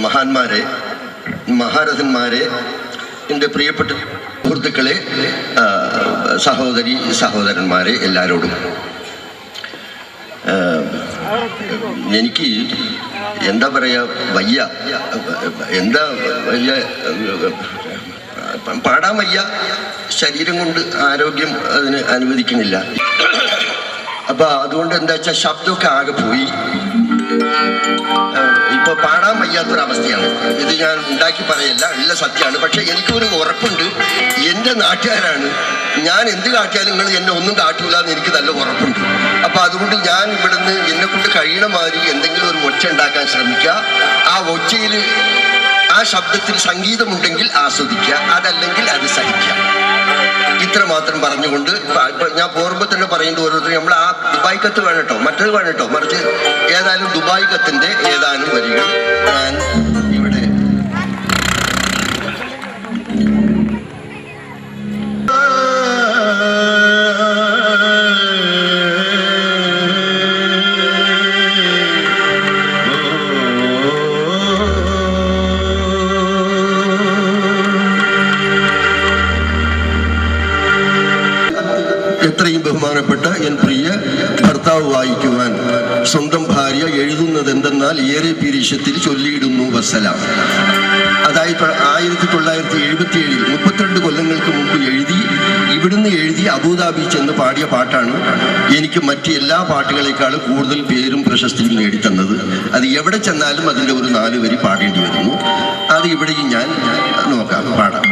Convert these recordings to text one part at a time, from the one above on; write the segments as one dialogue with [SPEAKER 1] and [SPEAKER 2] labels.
[SPEAKER 1] മഹാന്മാരെ, മഹാരഥന്മാരെ, എൻ്റെ പ്രിയപ്പെട്ട സുഹൃത്തുക്കളെ, സഹോദരി സഹോദരന്മാരെ, എല്ലാവരോടും എനിക്ക് എന്താ പറയുക, വയ്യ, എന്താ വയ്യ, പാടാൻ വയ്യ, ശരീരം കൊണ്ട് ആരോഗ്യം അതിന് അനുവദിക്കുന്നില്ല. അപ്പൊ അതുകൊണ്ട് എന്താ വെച്ചാൽ ശബ്ദമൊക്കെ ആകെ പോയി. ഇപ്പൊ പാടാൻ വയ്യാത്തൊരവസ്ഥയാണ്. ഇത് ഞാൻ ഉണ്ടാക്കി പറയല്ല, ഉള്ള സത്യമാണ്. പക്ഷെ എനിക്കൊരു ഉറപ്പുണ്ട്, എൻ്റെ നാട്ടുകാരാണ്, ഞാൻ എന്ത് കാട്ടിയാലും നിങ്ങൾ എന്നെ ഒന്നും കാട്ടൂല എന്ന് എനിക്ക് നല്ല ഉറപ്പുണ്ട്. അപ്പൊ അതുകൊണ്ട് ഞാൻ ഇവിടുന്ന് എന്നെ കൊണ്ട് കഴിയണ മാതിരി എന്തെങ്കിലും ഒരു ഒച്ച ഉണ്ടാക്കാൻ ശ്രമിക്കുക. ആ ഒച്ചയിൽ, ആ ശബ്ദത്തിൽ സംഗീതമുണ്ടെങ്കിൽ ആസ്വദിക്കുക, അതല്ലെങ്കിൽ അത് സഹിക്കുക. ഇത്ര മാത്രം പറഞ്ഞുകൊണ്ട് ഞാൻ പോരുമ്പോൾ തന്നെ പറയുന്നത്, ഓരോരുത്തരും നമ്മൾ ആ ദുബായ് കത്ത് വേണം കേട്ടോ, മറ്റത് വേണം കേട്ടോ, മറിച്ച് ഏതായാലും ദുബായ് കത്തിന്റെ ഏതാനും വരികൾ ഞാൻ ഇവിടെ എത്രയും ബഹുമാനപ്പെട്ട എൻ പ്രിയ ഭർത്താവ് വായിക്കുവാൻ സ്വന്തം ഭാര്യ എഴുതുന്നത് എന്തെന്നാൽ ഏറെ പീരീഷത്തിൽ ചൊല്ലിയിടുന്നു വസ്സലാം. അതായത് 1977 32 കൊല്ലങ്ങൾക്ക് മുമ്പ് ഇവിടുന്ന് എഴുതി അബുദാബി ചെന്ന് പാടിയ പാട്ടാണ് എനിക്ക് മറ്റ് എല്ലാ പാട്ടുകളെക്കാളും കൂടുതൽ പേരും പ്രശസ്തിയും നേടിത്തന്നത്. അത് എവിടെ ചെന്നാലും അതിൻ്റെ ഒരു 4 വരി പാടേണ്ടി വരുന്നു. അത് ഇവിടെയും ഞാൻ നോക്കാം, പാടാം.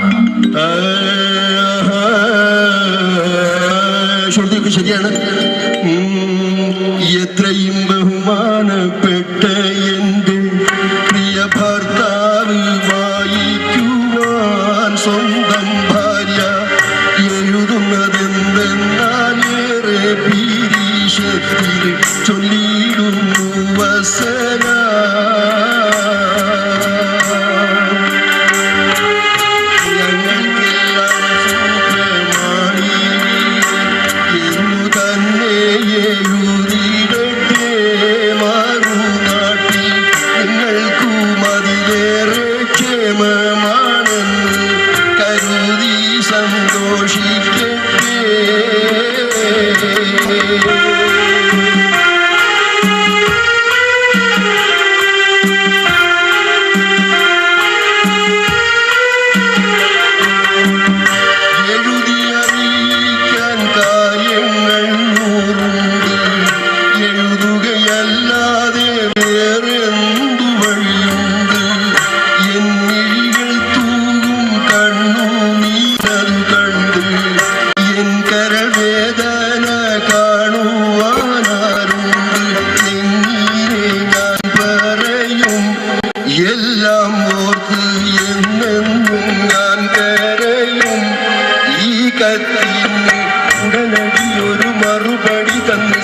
[SPEAKER 1] ശ്രുതിയൊക്കെ ശരിയാണ്. എത്രയും ബഹുമാനപ്പെട്ട എൻ്റെ പ്രിയ ഭർത്താവ് വായിക്കുവാൻ സ്വന്തം ഭാര്യ എഴുതുന്നതെന്തെന്നാൽ ഏറെ പീരീഷത്തിൽ ചൊല്ലിയിടുന്നു വസലാം.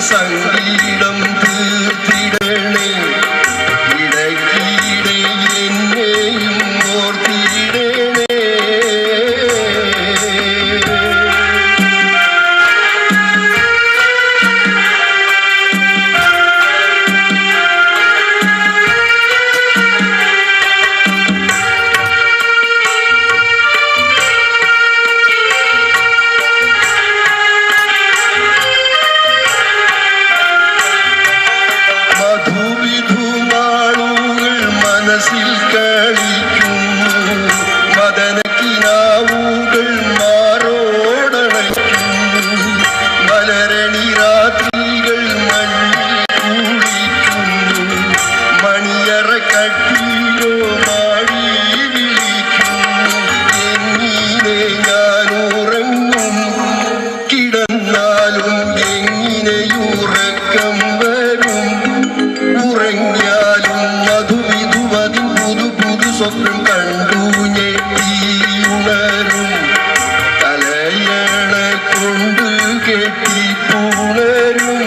[SPEAKER 1] സംഗീതം തീർത്തിടണേ, ഇടയ്ക്കിടെ എന്നെയും ഓർത്തിടണേ. മനസ്സിൽ കളിക്കുന്നു മദനക്കിനാവുകൾ മാറോടണയ്ക്കുന്നു, മലരണി രാത്രികൾ മണ്ണിൽ കുളിക്കുന്നു, മണിയറ കട്ടിലോ മാടി വിളിക്കുന്നു. എങ്ങനെ ഞാൻ ഉറങ്ങും, കിടന്നാലും എങ്ങനെയുറക്കം വരും, ഉറങ്ങിയാലും സ്വപ്നം കണ്ടു ഞെട്ടിയുണരും, തലയണ കൊണ്ട് കെട്ടിപ്പുണരും.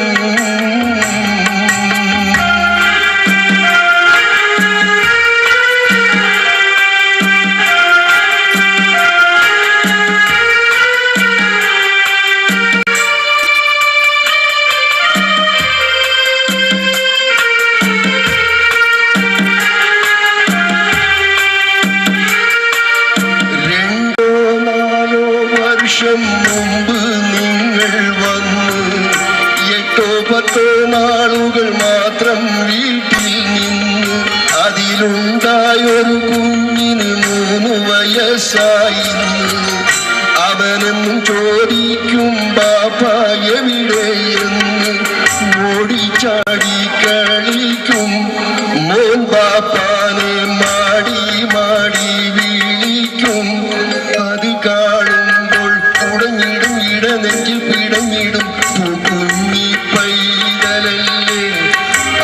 [SPEAKER 1] പാപ്പാനെ മാടി മാടി വിളിക്കും. അത് കാണുമ്പോൾ ഉടഞ്ഞിടും ഇടനെഞ്ചിൽ പിടഞ്ഞിടും. കുഞ്ഞി പൈതലല്ലേ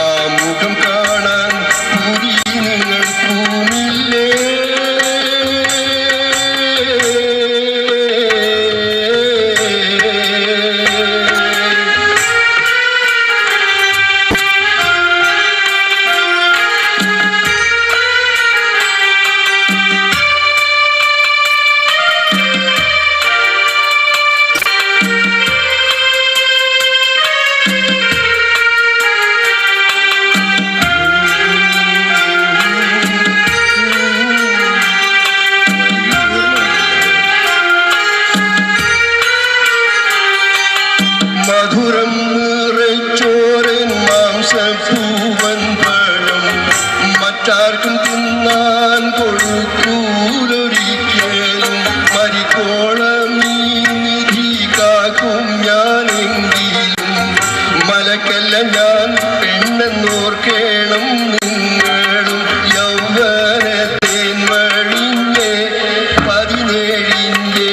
[SPEAKER 1] ആ മുഖം കാണാൻ പുരി നിങ്ങൾക്കുമില്ലേ? മധുരം നിറച്ചോരൻ മാംസപ്പൂവൻ പഴം മറ്റാർക്കും തിന്നാൻ കൊടുക്കൂലൊരിക്കലും. മരിക്കോളം ഈ നിധി കാക്കും ഞാനെങ്കിലും. മലക്കല്ല ഞാൻ പെണ്ണെന്നോർക്കേണം നിങ്ങളും. യൗവനത്തേൻ വഴിഞ്ഞേ 17ന്റെ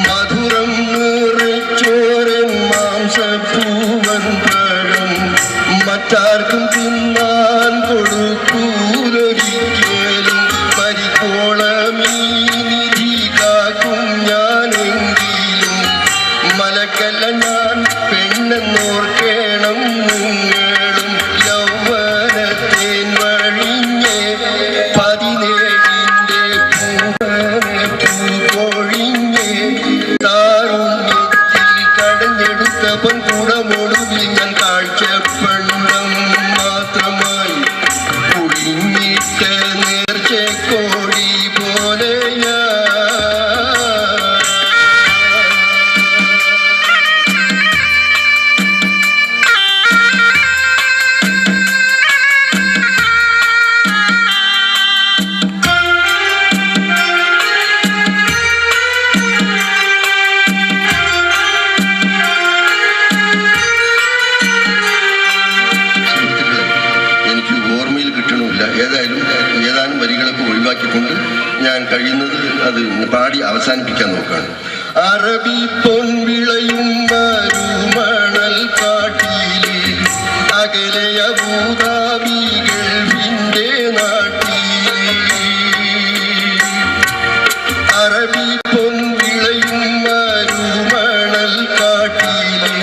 [SPEAKER 1] മധുരം നിറച്ചോരൻ മാംസപ്പൂവൻ പഴം മറ്റാർക്കും തിന്നാൻ കൊടുക്കൂലൊരിക്കലും. പരിക്കോളം ഈ നിധി കാക്കും ഞാനെങ്കിലും. മലക്കല്ല ഞാൻ പെണ്ണെന്നോർക്കേണം നിങ്ങളും. യൗവനത്തേൻ വഴിഞ്ഞേ 17ന്റെ പൂവൊഴിഞ്ഞേ. താരുണ്യത്തിൽ കടഞ്ഞെടുത്ത പൊൻകുടമൊടുവിൽ ഞാൻ കാഴ്ചപ്പണ്ടം മാത്രമായി ഒഴിഞ്ഞിട്ട നേർച്ചക്കോടി പോലെയാ. എനിക്ക് ഓർമ്മയിൽ കിട്ടണമില്ല. ഏതാനും വരികളൊക്കെ ഒഴിവാക്കിക്കൊണ്ട് ഞാൻ കഴിയുന്നത് അത് പാടി അവസാനിപ്പിക്കാൻ നോക്കുകയാണ്. അറബി പൊൻവിളയും മരുമണൽ കാട്ടിലെ അകലെ അബൂദാബി ഗൾഫിന്റെ നാട്ടിലെ. അറബി പൊൻവിളയും മരുമണൽ കാട്ടിലെ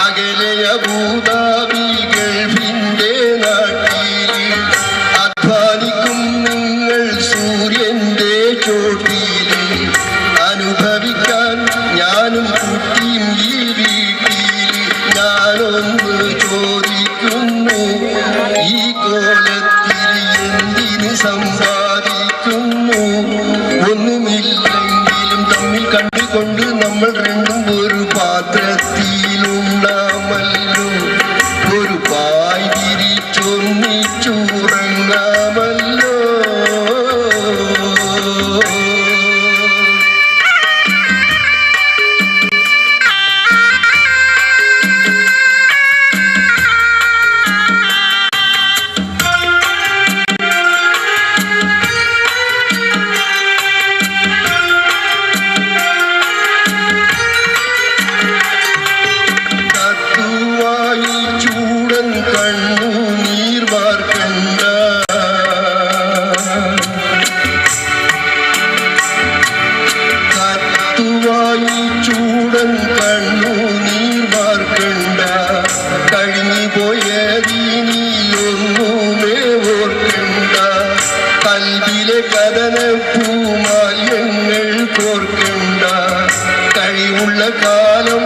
[SPEAKER 1] അകലെ അബൂദാബി ഗൾഫിന്റെ നാട്ടിലെ. അധ്വാനിക്കും നിങ്ങൾ സൂര്യന്റെ ചോട്ടിലെ. അനുഭവിക്കാൻ ഞാനും കുട്ടിയും ഈ വീട്ടിൽ. ഞാനൊന്ന് ചോദിക്കുന്നു, ഈ കോലത്തിൽ എന്തിന് സമ്പാദിക്കുന്നു? ഒന്നുമില്ലെങ്കിലും തമ്മിൽ കണ്ടുകൊണ്ട് നമ്മൾ രണ്ടും ഒരു പാത്രത്തിലുണ്ടാമല്ലോ. ഒരു പായ് വിരിച്ചൊന്നിച്ചുറങ്ങാമല്ലോ. കത്തുവായി ചൂടൻ കണ്ണു നീർ വാർക്കണ്ട. കത്തുവായി ചൂടൻ കണ്ണു നീർ വാർക്കണ്ട. കഴിഞ്ഞു പോയതിനി ഒന്നുമേ ഓർക്കണ്ട. കൽവിലെ കഥന പൂമാല്യങ്ങൾ കോർക്കണ്ട. കഴിവുള്ള കാലം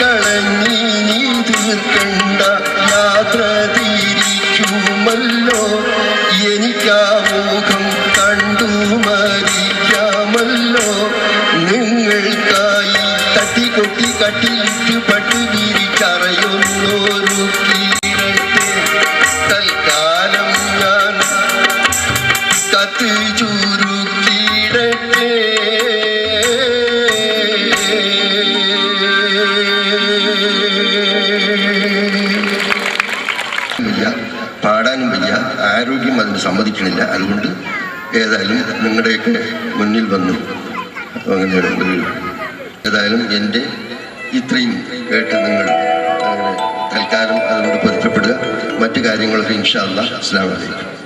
[SPEAKER 1] കളഞ്ഞി നീ തീർക്കണ്ട. യാത്ര തിരിക്കുമല്ലോ. എനിക്കാ മുഖം കണ്ടു മരിക്കാമല്ലോ. കൊട്ടി കട്ടിലിട്ട് പട്ടു വിരിച്ചറയൊന്നൊരു കീഴട്ടെ തൽക്കാലം ഞാൻ കത്ത് ചുരുക്കിടട്ടെ പാടാനും വയ്യ, ആരോഗ്യം അതിന് സമ്മതിക്കണില്ല. അതുകൊണ്ട് ഏതായാലും നിങ്ങളുടെയൊക്കെ മുന്നിൽ വന്നു അങ്ങനെ ഏതായാലും എൻ്റെ ഇത്രയും കേട്ട് നിങ്ങൾ അങ്ങനെ തൽക്കാലം അതുകൊണ്ട് പൊരുത്തപ്പെടുക. മറ്റു കാര്യങ്ങളൊക്കെ ഇൻഷാ അല്ലാഹ്. അസ്സലാമു അലൈക്കും.